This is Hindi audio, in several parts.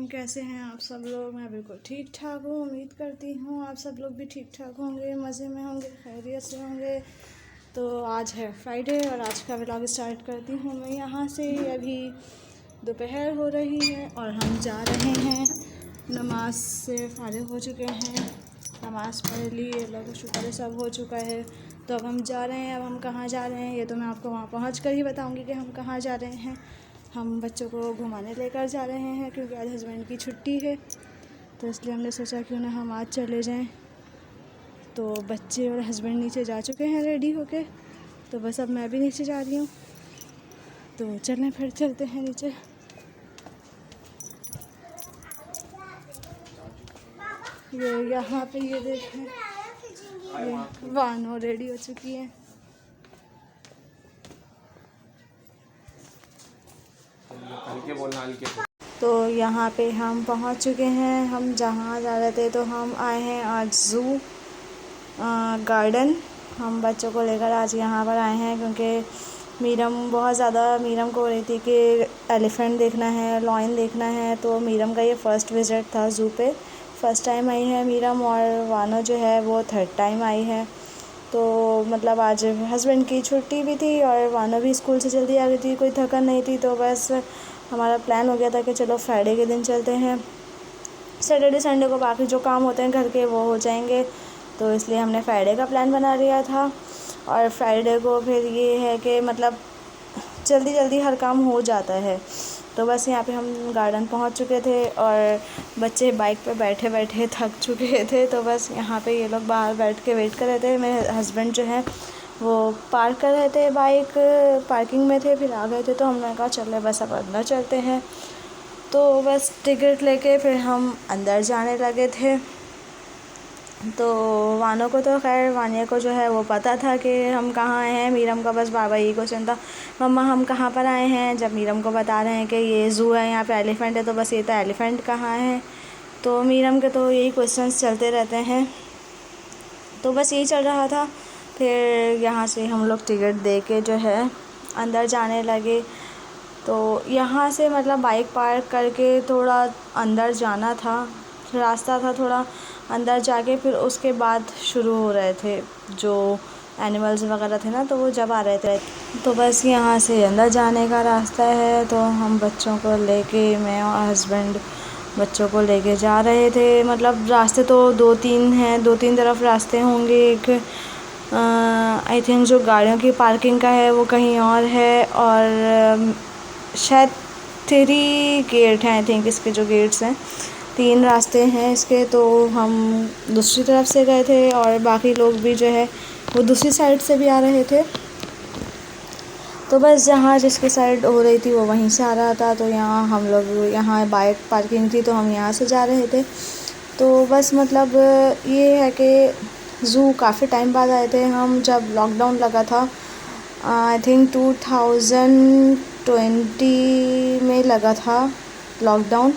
कैसे हैं आप सब लोग। मैं बिल्कुल ठीक ठाक हूँ। उम्मीद करती हूँ आप सब लोग भी ठीक ठाक होंगे, मज़े में होंगे, खैरियत से होंगे। तो आज है फ्राइडे और आज का व्लॉग स्टार्ट करती हूँ मैं यहाँ से। अभी दोपहर हो रही है और हम जा रहे हैं, नमाज से फारिग हो चुके हैं, नमाज़ पढ़ ली, अल्लाह का शुक्र है सब हो चुका है। तो अब हम जा रहे हैं। अब हम कहाँ जा रहे हैं ये तो मैं आपको वहाँ पहुँच कर ही बताऊँगी कि हम कहाँ जा रहे हैं। हम बच्चों को घुमाने लेकर जा रहे हैं क्योंकि आज हस्बैंड की छुट्टी है, तो इसलिए हमने सोचा कि उन्हें हम आज चले जाएं। तो बच्चे और हस्बैंड नीचे जा चुके हैं रेडी होके, तो बस अब मैं भी नीचे जा रही हूँ। तो चलें फिर चलते हैं नीचे। ये यहाँ पे ये देखें, ये वानो रेडी हो चुकी है। तो यहाँ पे हम पहुँच चुके हैं। हम जहाँ जा रहे थे तो हम आए हैं आज ज़ू गार्डन। हम बच्चों को लेकर आज यहाँ पर आए हैं क्योंकि मीरम को हो रही थी कि एलिफ़ेंट देखना है, लॉयन देखना है। तो मीरम का ये फ़र्स्ट विज़िट था ज़ू पे। फ़र्स्ट टाइम आई है मीरम और वानो जो है वो थर्ड टाइम आई है। तो मतलब आज हस्बैंड की छुट्टी भी थी और वानो भी स्कूल से जल्दी आ गई थी, कोई थकन नहीं थी। तो बस हमारा प्लान हो गया था कि चलो फ्राइडे के दिन चलते हैं। सैटरडे संडे को बाकी जो काम होते हैं घर के वो हो जाएंगे, तो इसलिए हमने फ्राइडे का प्लान बना लिया था। और फ्राइडे को फिर ये है कि मतलब जल्दी जल्दी हर काम हो जाता है। तो बस यहाँ पे हम गार्डन पहुँच चुके थे और बच्चे बाइक पे बैठे बैठे थक चुके थे। तो बस यहाँ पे ये लोग बाहर बैठ के वेट कर रहे थे। मेरे हस्बैंड जो है वो पार्क कर रहे थे, बाइक पार्किंग में थे, फिर आ गए थे। तो हमने कहा चले बस अब अंदर चलते हैं। तो बस टिकट लेके फिर हम अंदर जाने लगे थे। तो वानो को तो खैर वानिया को जो है वो पता था कि हम कहाँ आए हैं। मीरम का बस बाबा यही क्वेश्चन था, मम्मा हम कहाँ पर आए हैं। जब मीरम को बता रहे हैं कि ये ज़ू है, यहाँ पे एलिफ़ेंट है, तो बस ये था एलिफ़ेंट कहाँ है। तो मीरम के तो यही क्वेश्चंस चलते रहते हैं। तो बस यही चल रहा था। फिर यहाँ से हम लोग टिकट दे के जो है अंदर जाने लगे। तो यहाँ से मतलब बाइक पार्क करके थोड़ा अंदर जाना था, रास्ता था थोड़ा अंदर जाके, फिर उसके बाद शुरू हो रहे थे जो एनिमल्स वगैरह थे ना, तो वो जब आ रहे थे। तो बस यहाँ से अंदर जाने का रास्ता है। तो हम बच्चों को लेके, मैं और हस्बैंड बच्चों को लेके जा रहे थे। मतलब रास्ते तो 2-3 हैं, 2-3 तरफ रास्ते होंगे। एक आई थिंक जो गाड़ियों की पार्किंग का है वो कहीं और है, और शायद 3 गेट हैं आई थिंक। इसके जो गेट्स हैं 3 रास्ते हैं इसके। तो हम दूसरी तरफ से गए थे और बाकी लोग भी जो है वो दूसरी साइड से भी आ रहे थे। तो बस जहाँ जिसकी साइड हो रही थी वो वहीं से आ रहा था। तो यहाँ हम लोग, यहाँ बाइक पार्किंग थी तो हम यहाँ से जा रहे थे। तो बस मतलब ये है कि ज़ू काफ़ी टाइम बाद आए थे हम, जब लॉकडाउन लगा था आई थिंक 2020 में लगा था लॉकडाउन।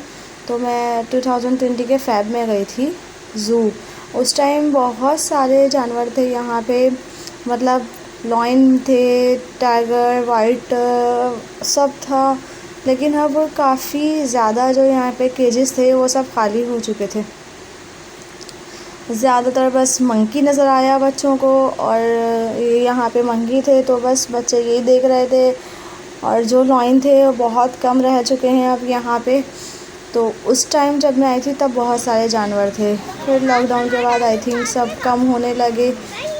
तो मैं 2020 के फ़ेब में गई थी ज़ू। उस टाइम बहुत सारे जानवर थे यहाँ पे, मतलब लॉयन थे, टाइगर, वाइट सब था। लेकिन अब काफ़ी ज़्यादा जो यहाँ पे केजेस थे वो सब खाली हो चुके थे। ज़्यादातर बस मंकी नज़र आया बच्चों को, और यहाँ पे मंकी थे तो बस बच्चे यही देख रहे थे। और जो लॉयन थे वो बहुत कम रह चुके हैं अब यहाँ पे। तो उस टाइम जब मैं आई थी तब बहुत सारे जानवर थे। फिर लॉकडाउन के बाद आई थिंक सब कम होने लगे,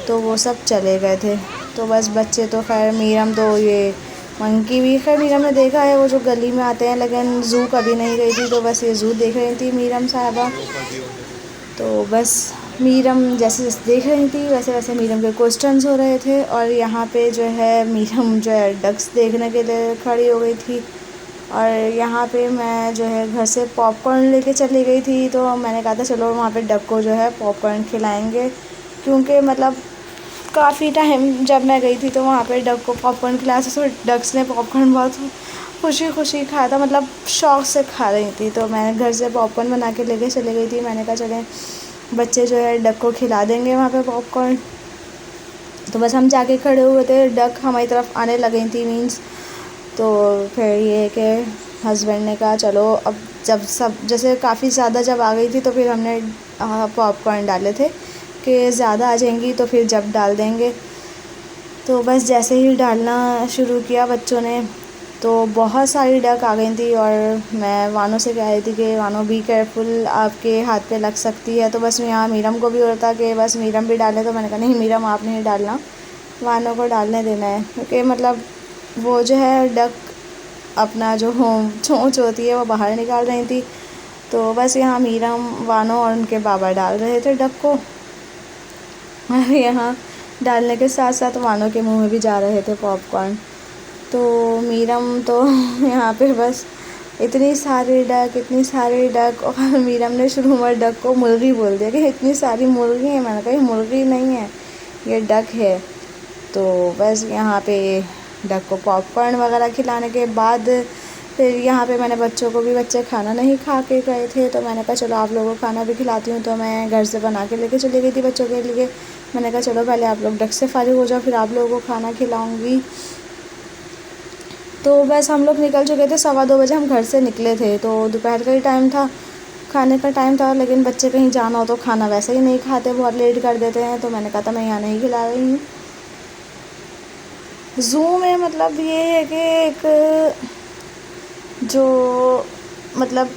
तो वो सब चले गए थे। तो बस बच्चे तो खैर, मीरम तो ये मंकी भी खैर मीरम ने देखा है, वो जो गली में आते हैं, लेकिन ज़ू कभी नहीं गई थी। तो बस ये ज़ू देख रही थी मीरम साहबा। तो बस मीरम जैसे जैसे देख रही थी वैसे वैसे मीरम के क्वेश्चंस हो रहे थे। और यहाँ पे जो है मीरम जो है डक्स देखने के लिए खड़ी हो गई थी। और यहाँ पे मैं जो है घर से पॉपकॉर्न लेके चली गई थी। तो मैंने कहा था चलो वहाँ पे डक को जो है पॉपकॉर्न खिलाएंगे, क्योंकि मतलब काफ़ी टाइम जब मैं गई थी तो वहाँ पे डक को पॉपकॉर्न खिलाया था। तो डक्स ने पॉपकॉर्न बहुत खुशी खुशी खाया था, मतलब शौक़ से खा रही थी। तो मैंने घर से पॉपकॉर्न बना के लेके चली गई थी। मैंने कहा चलें बच्चे जो है डक को खिला देंगे वहाँ पे पॉपकॉर्न। तो बस हम जाके खड़े हुए थे, डक हमारी तरफ आने लगी थी मीन्स। तो फिर ये कि हस्बैंड ने कहा चलो अब जब सब जैसे काफ़ी ज़्यादा जब आ गई थी तो फिर हमने पॉपकॉर्न डाले थे कि ज़्यादा आ जाएंगी तो फिर जब डाल देंगे। तो बस जैसे ही डालना शुरू किया बच्चों ने तो बहुत सारी डक आ गई थी, और मैं वानों से कह रही थी कि वानों बी केयरफुल, आपके हाथ पे लग सकती है। तो बस यहाँ मीरम को भी हो रहा था कि बस मीरम भी डाले, तो मैंने कहा नहीं मीरम आप नहीं डालना, वानों को डालने देना है, क्योंकि मतलब वो जो है डक अपना जो चोंच होती है वो बाहर निकाल रही थी। तो बस यहाँ मीरम, वानों और उनके बाबा डाल रहे थे डक को, और यहाँ डालने के साथ साथ वानों के मुंह में भी जा रहे थे पॉपकॉर्न। तो मीरम तो यहाँ पे बस इतनी सारी डक, और मीरम ने शुरू में डक को मुर्गी बोल दिया कि इतनी सारी मुर्गी है। मैंने कहा ये मुर्गी नहीं है, ये डक है। तो बस यहाँ पे डक को पॉपकॉर्न वगैरह खिलाने के बाद फिर यहाँ पे मैंने बच्चों को भी, बच्चे खाना नहीं खा के गए थे, तो मैंने कहा चलो आप लोगों को खाना भी खिलाती हूँ। तो मैं घर से बना के लेके चली गई थी बच्चों के लिए। मैंने कहा चलो पहले आप लोग डक से फारिग हो जाओ, फिर आप लोगों को खाना खिलाऊँगी। तो बस हम लोग निकल चुके थे, 2:15 बजे हम घर से निकले थे। तो दोपहर का ही टाइम था, खाने का टाइम था, लेकिन बच्चे कहीं जाना हो तो खाना वैसे ही नहीं खाते, बहुत लेट कर देते हैं। तो मैंने कहा था मैं यहाँ नहीं खिला रही हूँ। ज़ू में मतलब ये है कि एक जो मतलब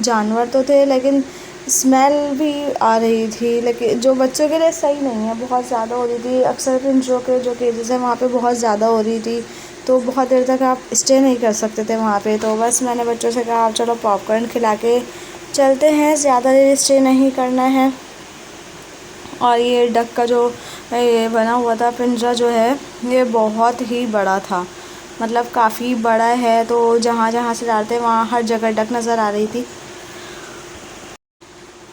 जानवर तो थे, लेकिन स्मेल भी आ रही थी, लेकिन जो बच्चों के लिए सही नहीं है, बहुत ज़्यादा हो रही थी। अक्सर पिंजरों के जो केजेस हैं वहाँ पे बहुत ज़्यादा हो रही थी, तो बहुत देर तक आप स्टे नहीं कर सकते थे वहाँ पे। तो बस मैंने बच्चों से कहा आप चलो पॉपकॉर्न खिला के चलते हैं, ज़्यादा देर स्टे नहीं करना है। और ये डक का जो ये बना हुआ था पिंजरा जो है, ये बहुत ही बड़ा था, मतलब काफ़ी बड़ा है। तो जहाँ जहाँ से डालते वहाँ हर जगह डक नज़र आ रही थी।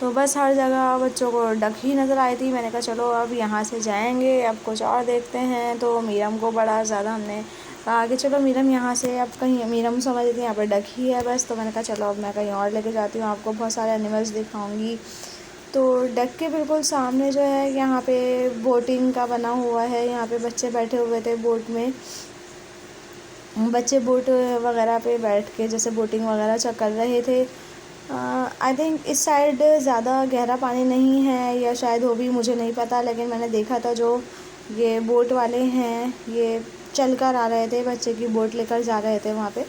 तो बस हर जगह बच्चों को डक ही नज़र आई थी। मैंने कहा चलो अब यहाँ से जाएंगे, अब कुछ और देखते हैं। तो मीरम को बड़ा ज़्यादा हमने कहा कि चलो मीरम यहाँ से अब कहीं, मीरम समझ रही थी यहाँ पर डक ही है बस। तो मैंने कहा चलो अब मैं कहीं और लेके जाती हूँ, आपको बहुत सारे एनिमल्स दिखाऊंगी। तो डक के बिल्कुल सामने जो है यहाँ पे बोटिंग का बना हुआ है, यहाँ पे बच्चे बैठे हुए थे बोट में। बच्चे बोट वगैरह पे बैठ के जैसे बोटिंग वगैरह कर रहे थे। आई थिंक इस साइड ज़्यादा गहरा पानी नहीं है, या शायद हो भी, मुझे नहीं पता, लेकिन मैंने देखा था जो ये बोट वाले हैं ये चल कर आ रहे थे, बच्चे की बोट लेकर जा रहे थे वहाँ पे।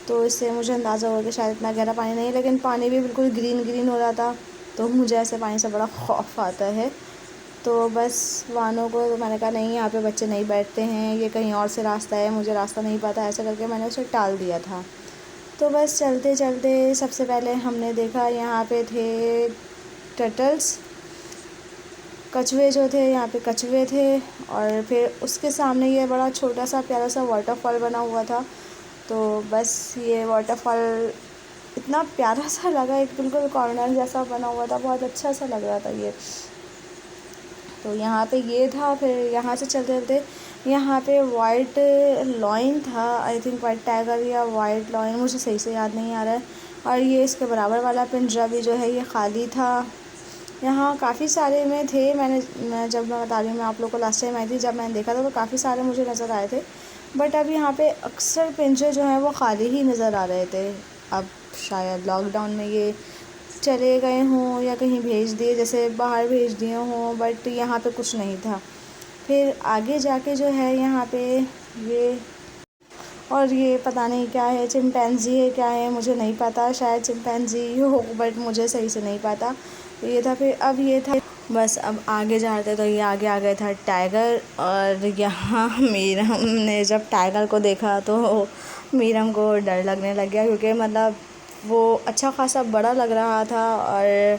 तो इससे मुझे अंदाज़ा हुआ कि शायद इतना गहरा पानी नहीं है, लेकिन पानी भी बिल्कुल ग्रीन ग्रीन हो रहा था। तो मुझे ऐसे पानी से बड़ा खौफ आता है। तो बस वानों को तो मैंने कहा नहीं यहाँ पे बच्चे नहीं बैठते हैं, ये कहीं और से रास्ता है, मुझे रास्ता नहीं पता, ऐसा करके मैंने उसे टाल दिया था। तो बस चलते चलते सबसे पहले हमने देखा यहाँ पे थे टर्टल्स, कछुए जो थे, यहाँ पे कछुए थे। और फिर उसके सामने ये बड़ा छोटा सा प्यारा सा वाटरफॉल बना हुआ था। तो बस ये वाटरफॉल इतना प्यारा सा लगा, एक बिल्कुल कॉर्नर जैसा बना हुआ था, बहुत अच्छा सा लग रहा था ये। तो यहाँ पे ये था। फिर यहाँ से चलते चलते यहाँ पे वाइट लॉइन था, आई थिंक वाइट टाइगर या वाइट लॉइन, मुझे सही से याद नहीं आ रहा है। और ये इसके बराबर वाला पिंजरा भी जो है ये खाली था। यहाँ काफ़ी सारे में थे, मैं जब मैं बता रही हूँ, मैं आप लोग को लास्ट टाइम आई थी जब मैंने देखा था तो काफ़ी सारे मुझे नज़र आए थे। बट अब यहाँ पे अक्सर पिंजरे जो हैं वो खाली ही नज़र आ रहे थे। अब शायद लॉकडाउन में ये चले गए हों या कहीं भेज दिए, जैसे बाहर भेज दिए हों, बट यहाँ पे कुछ नहीं था। फिर आगे जाके जो है यहाँ पे ये, और ये पता नहीं क्या है, चिंपैंजी है क्या है मुझे नहीं पता, शायद चिंपैंजी हो बट मुझे सही से नहीं पता। तो ये था। फिर अब ये था, बस अब आगे जा रहे थे तो ये आगे आ गया था टाइगर। और यहाँ मीरम ने जब टाइगर को देखा तो मीरम को डर लगने लग गया, क्योंकि मतलब वो अच्छा खासा बड़ा लग रहा था। और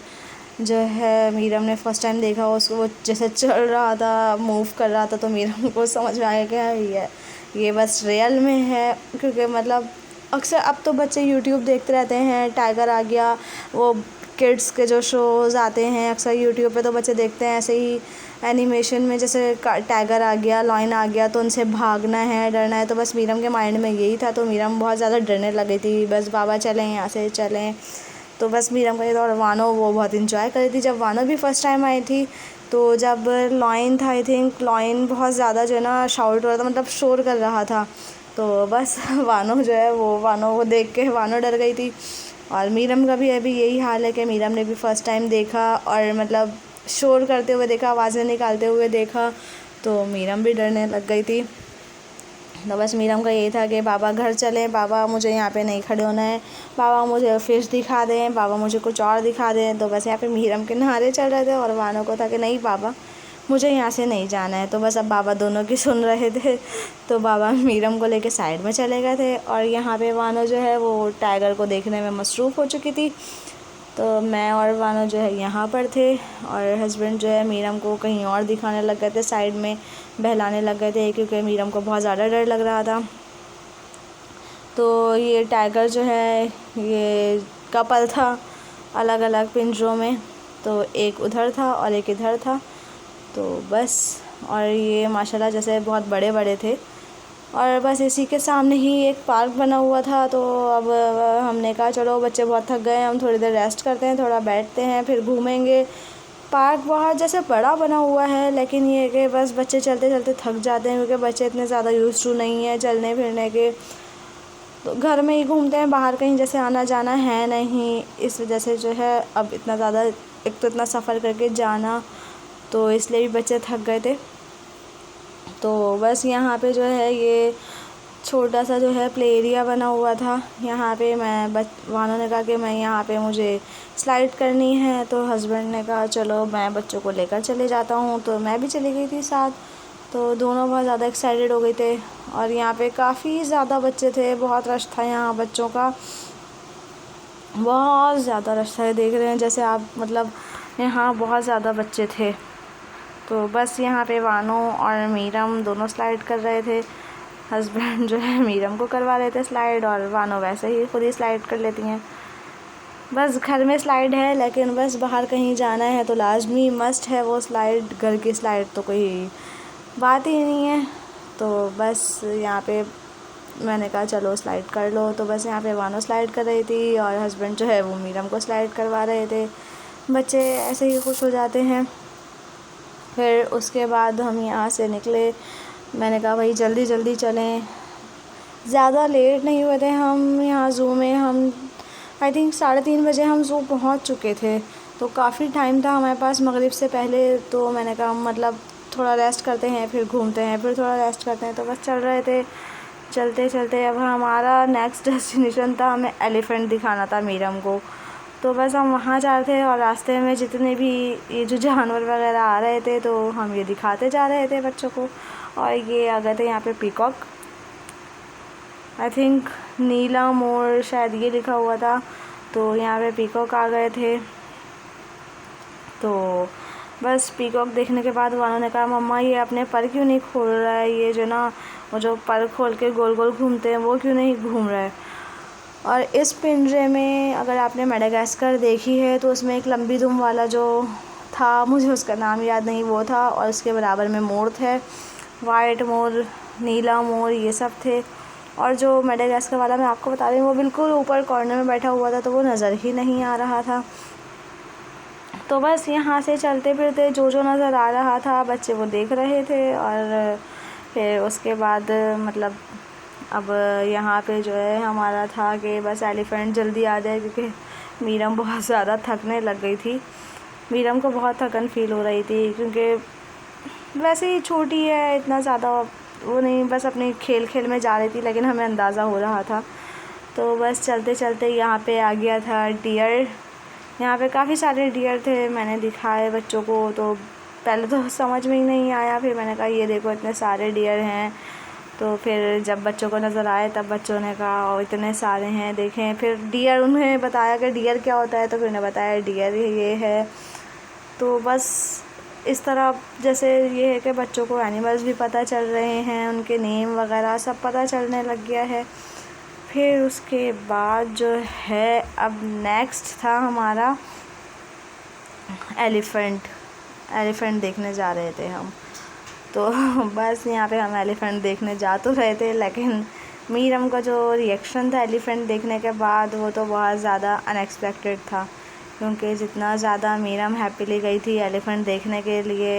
जो है मीरम ने फ़र्स्ट टाइम देखा उसको, वो जैसे चल रहा था, मूव कर रहा था, तो मीरम को समझ में आ गया कि ये बस रियल में है। क्योंकि मतलब अक्सर अब तो बच्चे यूट्यूब देखते रहते हैं, टाइगर आ गया, वो किड्स के जो शोज़ आते हैं अक्सर यूट्यूब पे तो बच्चे देखते हैं, ऐसे ही एनिमेशन में जैसे टाइगर आ गया, लॉयन आ गया, तो उनसे भागना है, डरना है। तो बस मीरम के माइंड में यही था, तो मीरम बहुत ज़्यादा डरने लगी थी, बस बाबा चलें यहाँ से चलें। तो बस मीरम का ये था। और वानो वो बहुत इंजॉय कर रही थी। जब वानो भी फ़र्स्ट टाइम आई थी तो जब लॉयन था, आई थिंक लॉयन बहुत ज़्यादा जो है ना शाउट हो रहा था, मतलब शोर कर रहा था। तो बस वानो जो है वो, वानो को देख के वानो डर गई थी। और मीरम का भी अभी यही हाल है कि मीरम ने भी फ़र्स्ट टाइम देखा और मतलब शोर करते हुए देखा, आवाज़ें निकालते हुए देखा, तो मीरम भी डरने लग गई थी। तो बस मीरम का यही था कि पापा घर चलें, पापा मुझे यहाँ पे नहीं खड़े होना है, पापा मुझे फ़िश दिखा दें, पापा मुझे कुछ और दिखा दें। तो बस यहाँ पे मीरम के नारे चल रहे थे और वानों को था कि नहीं पापा मुझे यहाँ से नहीं जाना है। तो बस अब बाबा दोनों की सुन रहे थे, तो बाबा मीरम को लेके साइड में चले गए थे और यहाँ पे वानो जो है वो टाइगर को देखने में मसरूफ़ हो चुकी थी। तो मैं और वानो जो है यहाँ पर थे और हस्बैंड जो है मीरम को कहीं और दिखाने लग गए थे, साइड में बहलाने लग गए थे, क्योंकि मीरम को बहुत ज़्यादा डर लग रहा था। तो ये टाइगर जो है ये कपल था अलग अलग पिंजरों में, तो एक उधर था और एक इधर था। तो बस और ये माशाल्लाह जैसे बहुत बड़े बड़े थे और बस इसी के सामने ही एक पार्क बना हुआ था। तो अब हमने कहा चलो बच्चे बहुत थक गए हैं, हम थोड़ी देर रेस्ट करते हैं, थोड़ा बैठते हैं फिर घूमेंगे। पार्क बहुत जैसे बड़ा बना हुआ है, लेकिन ये कि बस बच्चे चलते चलते थक जाते हैं, क्योंकि बच्चे इतने ज़्यादा यूज़ टू नहीं है चलने फिरने के, तो घर में ही घूमते हैं, बाहर कहीं जैसे आना जाना है नहीं। इस वजह से जो है अब इतना ज़्यादा, एक तो इतना सफ़र करके जाना, तो इसलिए भी बच्चे थक गए थे। तो बस यहाँ पे जो है ये छोटा सा जो है प्ले एरिया बना हुआ था। यहाँ पे वानों ने कहा कि मैं यहाँ पे मुझे स्लाइड करनी है, तो हस्बैंड ने कहा चलो मैं बच्चों को लेकर चले जाता हूँ, तो मैं भी चली गई थी साथ। तो दोनों बहुत ज़्यादा एक्साइटेड हो गए थे और यहाँ पे काफ़ी ज़्यादा बच्चे थे, बहुत रश था यहाँ बच्चों का, बहुत ज़्यादा रश था। देख रहे हैं जैसे आप, मतलब यहाँ बहुत ज़्यादा बच्चे थे। तो बस यहाँ पे वानो और मीरम दोनों स्लाइड कर रहे थे। हस्बैंड जो है मीरम को करवा रहे थे स्लाइड और वानो वैसे ही खुद ही स्लाइड कर लेती हैं। बस घर में स्लाइड है, लेकिन बस बाहर कहीं जाना है तो लाजमी मस्ट है वो स्लाइड। घर की स्लाइड तो कोई बात ही नहीं है। तो बस यहाँ पे मैंने कहा चलो स्लाइड कर लो। तो बस यहाँ पे वानो स्लाइड कर रही थी और हस्बैंड जो है वो मीरम को स्लाइड करवा रहे थे। बच्चे ऐसे ही खुश हो जाते हैं। फिर उसके बाद हम यहाँ से निकले। मैंने कहा भाई जल्दी जल्दी चलें, ज़्यादा लेट नहीं हुए थे हम यहाँ ज़ू में। हम आई थिंक 3:30 बजे हम ज़ू पहुँच चुके थे, तो काफ़ी टाइम था हमारे पास मगरिब से पहले। तो मैंने कहा मतलब थोड़ा रेस्ट करते हैं फिर घूमते हैं, फिर थोड़ा रेस्ट करते हैं। तो बस चल रहे थे चलते चलते। अब हमारा नेक्स्ट डेस्टिनेशन था, हमें एलिफ़ेंट दिखाना था मीरम को। तो बस हम वहाँ जा रहे थे और रास्ते में जितने भी ये जो जानवर वगैरह आ रहे थे तो हम ये दिखाते जा रहे थे बच्चों को। और ये आ गए थे यहाँ पे पीकॉक, आई थिंक नीला मोर शायद ये लिखा हुआ था। तो यहाँ पे पीकॉक आ गए थे। तो बस पीकॉक देखने के बाद उन्होंने कहा मम्मा ये अपने पर क्यों नहीं खोल रहा है, ये जो ना वो जो पर खोल के गोल गोल घूमते हैं वो क्यों नहीं घूम रहा है। और इस पिंजरे में अगर आपने मेडागास्कर देखी है तो उसमें एक लंबी दुम वाला जो था, मुझे उसका नाम याद नहीं, वो था। और उसके बराबर में मोर थे, वाइट मोर, नीला मोर, ये सब थे। और जो मेडागास्कर वाला मैं आपको बता रही हूँ वो बिल्कुल ऊपर कॉर्नर में बैठा हुआ था, तो वो नज़र ही नहीं आ रहा था। तो बस यहाँ से चलते फिरते जो नज़र आ रहा था बच्चे वो देख रहे थे। और फिर उसके बाद मतलब अब यहाँ पे जो है हमारा था कि बस एलिफ़ेंट जल्दी आ जाए, क्योंकि मीरम बहुत ज़्यादा थकने लग गई थी। मीरम को बहुत थकन फ़ील हो रही थी, क्योंकि वैसे ही छोटी है, इतना ज़्यादा वो नहीं, बस अपने खेल खेल में जा रही थी, लेकिन हमें अंदाज़ा हो रहा था। तो बस चलते चलते यहाँ पे आ गया था डियर। यहाँ पे काफ़ी सारे डियर थे, मैंने दिखाए बच्चों को। तो पहले तो समझ में ही नहीं आया, फिर मैंने कहा ये देखो इतने सारे डियर हैं। तो फिर जब बच्चों को नज़र आए तब बच्चों ने कहा और इतने सारे हैं देखें। फिर डियर उन्हें बताया कि डियर क्या होता है, तो फिर उन्हें बताया डियर ये है। तो बस इस तरह जैसे ये है कि बच्चों को एनिमल्स भी पता चल रहे हैं, उनके नेम वगैरह सब पता चलने लग गया है। फिर उसके बाद जो है अब नेक्स्ट था हमारा एलिफ़ेंट देखने जा रहे थे हम। तो बस यहाँ पे हम एलिफ़ेंट देखने जा तो रहे थे, लेकिन मीरम का जो रिएक्शन था एलिफ़ेंट देखने के बाद वो तो बहुत ज़्यादा अनएक्सपेक्टेड था, क्योंकि जितना ज़्यादा मीरम हैप्पीली गई थी एलिफ़ेंट देखने के लिए,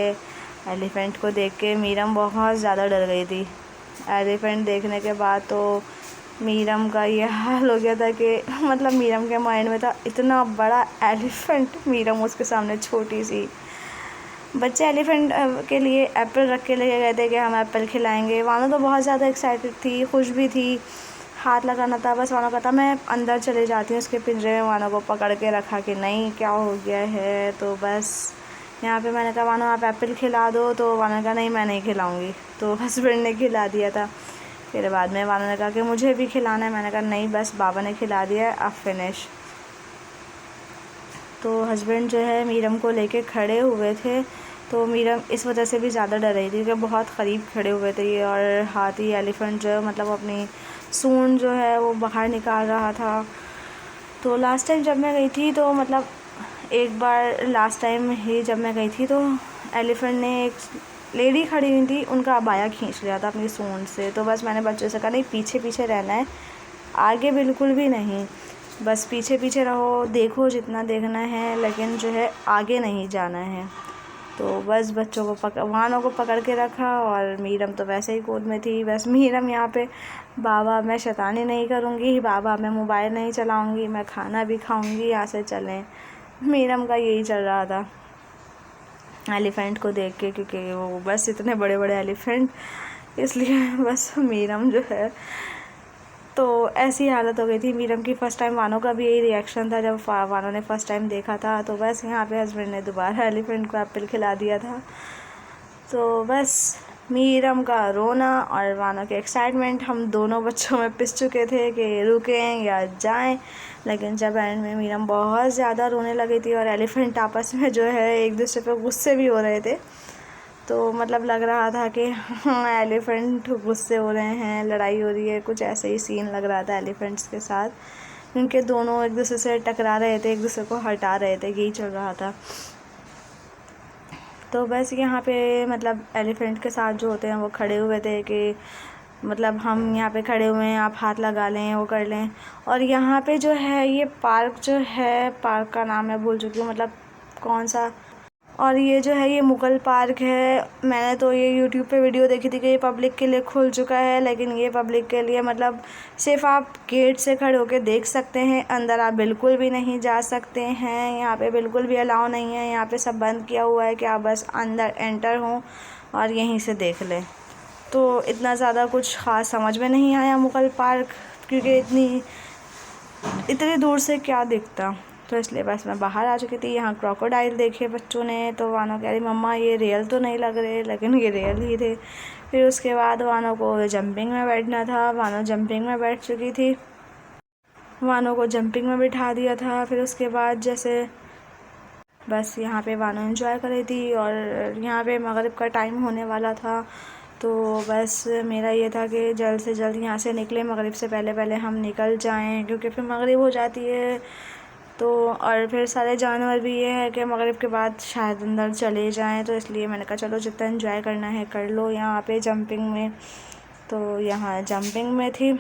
एलिफ़ेंट को देख के मीरम बहुत ज़्यादा डर गई थी। एलिफ़ेंट देखने के बाद तो मीरम का ये हाल हो गया था कि मतलब मीरम के माइंड में था इतना बड़ा एलिफेंट, मीरम उसके सामने छोटी सी। बच्चे एलिफेंट के लिए एप्पल रख के लेके गए थे कि हम एप्पल खिलाएंगे। वानो तो बहुत ज़्यादा एक्साइटेड थी, खुश भी थी। हाथ लगाना था बस, वानो कहता मैं अंदर चले जाती हूँ उसके पिंजरे में। वानो को पकड़ के रखा कि नहीं क्या हो गया है। तो बस यहाँ पे मैंने कहा वानो आप एप्पल खिला दो, तो वानो ने कहा नहीं मैं नहीं खिलाऊँगी। तो हस्बैंड ने खिला दिया था। फिर बाद में वानो ने कहा कि मुझे भी खिलाना है। मैंने कहा नहीं बस बाबा ने खिला दिया है, अब फिनिश। तो हस्बैंड जो है मीरम को लेके खड़े हुए थे। तो मीरम इस वजह से भी ज़्यादा डर रही थी कि बहुत क़रीब खड़े हुए थे ये, और हाथी एलिफेंट जो मतलब अपनी सूंड जो है वो बाहर निकाल रहा था। तो लास्ट टाइम जब मैं गई थी तो मतलब एक बार लास्ट टाइम ही जब मैं गई थी तो एलिफेंट ने एक लेडी खड़ी हुई थी, उनका अबाया खींच लिया था अपनी सूंड से। तो बस मैंने बच्चों से कहा नहीं पीछे पीछे रहना है, आगे बिल्कुल भी नहीं, बस पीछे पीछे रहो, देखो जितना देखना है, लेकिन जो है आगे नहीं जाना है। तो बस बच्चों को वानों को पकड़ के रखा, और मीरम तो वैसे ही गोद में थी। बस मीरम यहाँ पे बाबा मैं शैतानी नहीं करूँगी, बाबा मैं मोबाइल नहीं चलाऊँगी, मैं खाना भी खाऊँगी, यहाँ से चलें। मीरम का यही चल रहा था एलिफेंट को देख के, क्योंकि वो बस इतने बड़े बड़े एलिफेंट, इसलिए बस मीरम जो है। तो ऐसी हालत हो गई थी मीरम की। फ़र्स्ट टाइम वानों का भी यही रिएक्शन था जब वानों ने फ़र्स्ट टाइम देखा था। तो बस यहाँ पे हस्बैंड ने दोबारा एलिफेंट को एप्पल खिला दिया था। तो बस मीरम का रोना और वानों के एक्साइटमेंट हम दोनों बच्चों में पिस चुके थे कि रुकें या जाएं। लेकिन जब एंड में मीरम बहुत ज़्यादा रोने लगी थी और एलिफेंट आपस में जो है एक दूसरे पे गुस्से भी हो रहे थे, तो मतलब लग रहा था कि हाँ एलिफेंट गुस्से हो रहे हैं, लड़ाई हो रही है, कुछ ऐसे ही सीन लग रहा था एलिफेंट्स के साथ, क्योंकि दोनों एक दूसरे से टकरा रहे थे, एक दूसरे को हटा रहे थे, यही चल रहा था। तो बस यहाँ पे मतलब एलिफेंट के साथ जो होते हैं वो खड़े हुए थे कि मतलब हम यहाँ पे खड़े हुए हैं, आप हाथ लगा लें, वो कर लें। और यहाँ पे जो है ये पार्क जो है, पार्क का नाम मैं भूल चुकी हूँ मतलब कौन सा, और ये जो है ये मुगल पार्क है। मैंने तो ये यूट्यूब पे वीडियो देखी थी कि ये पब्लिक के लिए खुल चुका है, लेकिन ये पब्लिक के लिए मतलब सिर्फ आप गेट से खड़े होकर देख सकते हैं, अंदर आप बिल्कुल भी नहीं जा सकते हैं। यहाँ पे बिल्कुल भी अलाउ नहीं है, यहाँ पे सब बंद किया हुआ है कि आप बस अंदर एंटर हों और यहीं से देख लें। तो इतना ज़्यादा कुछ ख़ास समझ में नहीं आया मुगल पार्क, क्योंकि इतनी दूर से क्या दिखता, तो इसलिए बस मैं बाहर आ चुकी थी। यहाँ क्रोकोडाइल देखे बच्चों ने, तो वानो कह रही मम्मा ये रियल तो नहीं लग रहे, लेकिन ये रियल ही थे। फिर उसके बाद वानो को जंपिंग में बैठना था, वानो जंपिंग में बैठ चुकी थी, वानो को जंपिंग में बिठा दिया था। फिर उसके बाद जैसे बस यहाँ पे वानो एंजॉय कर रही थी, और यहाँ पे मगरिब का टाइम होने वाला था। तो बस मेरा ये था कि जल्द से जल्द यहाँ से निकले, मगरिब से पहले पहले हम निकल जाएं, क्योंकि फिर मगरिब हो जाती है। तो और फिर सारे जानवर भी ये है कि मगरिब के बाद शायद अंदर चले जाएं, तो इसलिए मैंने कहा चलो जितना एंजॉय करना है कर लो यहाँ पे जंपिंग में। तो यहाँ जंपिंग में थी।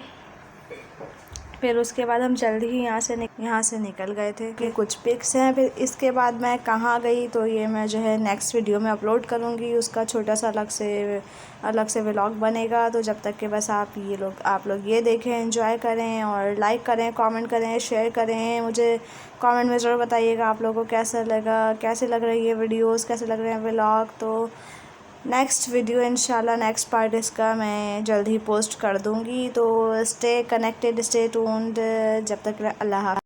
फिर उसके बाद हम जल्दी ही यहाँ से निकल गए थे कि कुछ पिक्स हैं। फिर इसके बाद मैं कहाँ गई तो ये मैं जो है नेक्स्ट वीडियो में अपलोड करूँगी, उसका छोटा सा अलग से व्लॉग बनेगा। तो जब तक कि बस आप लोग ये देखें, एंजॉय करें और लाइक करें, कमेंट करें, शेयर करें। मुझे कमेंट में ज़रूर बताइएगा आप लोगों को कैसा लगा, कैसे लग रही है वीडियोज़, कैसे लग रहे हैं व्लॉग। तो नेक्स्ट वीडियो इंशाल्लाह नेक्स्ट पार्ट इसका मैं जल्द ही पोस्ट कर दूँगी। तो स्टे कनेक्टेड, स्टे ट्यून्ड। जब तक अल्लाह।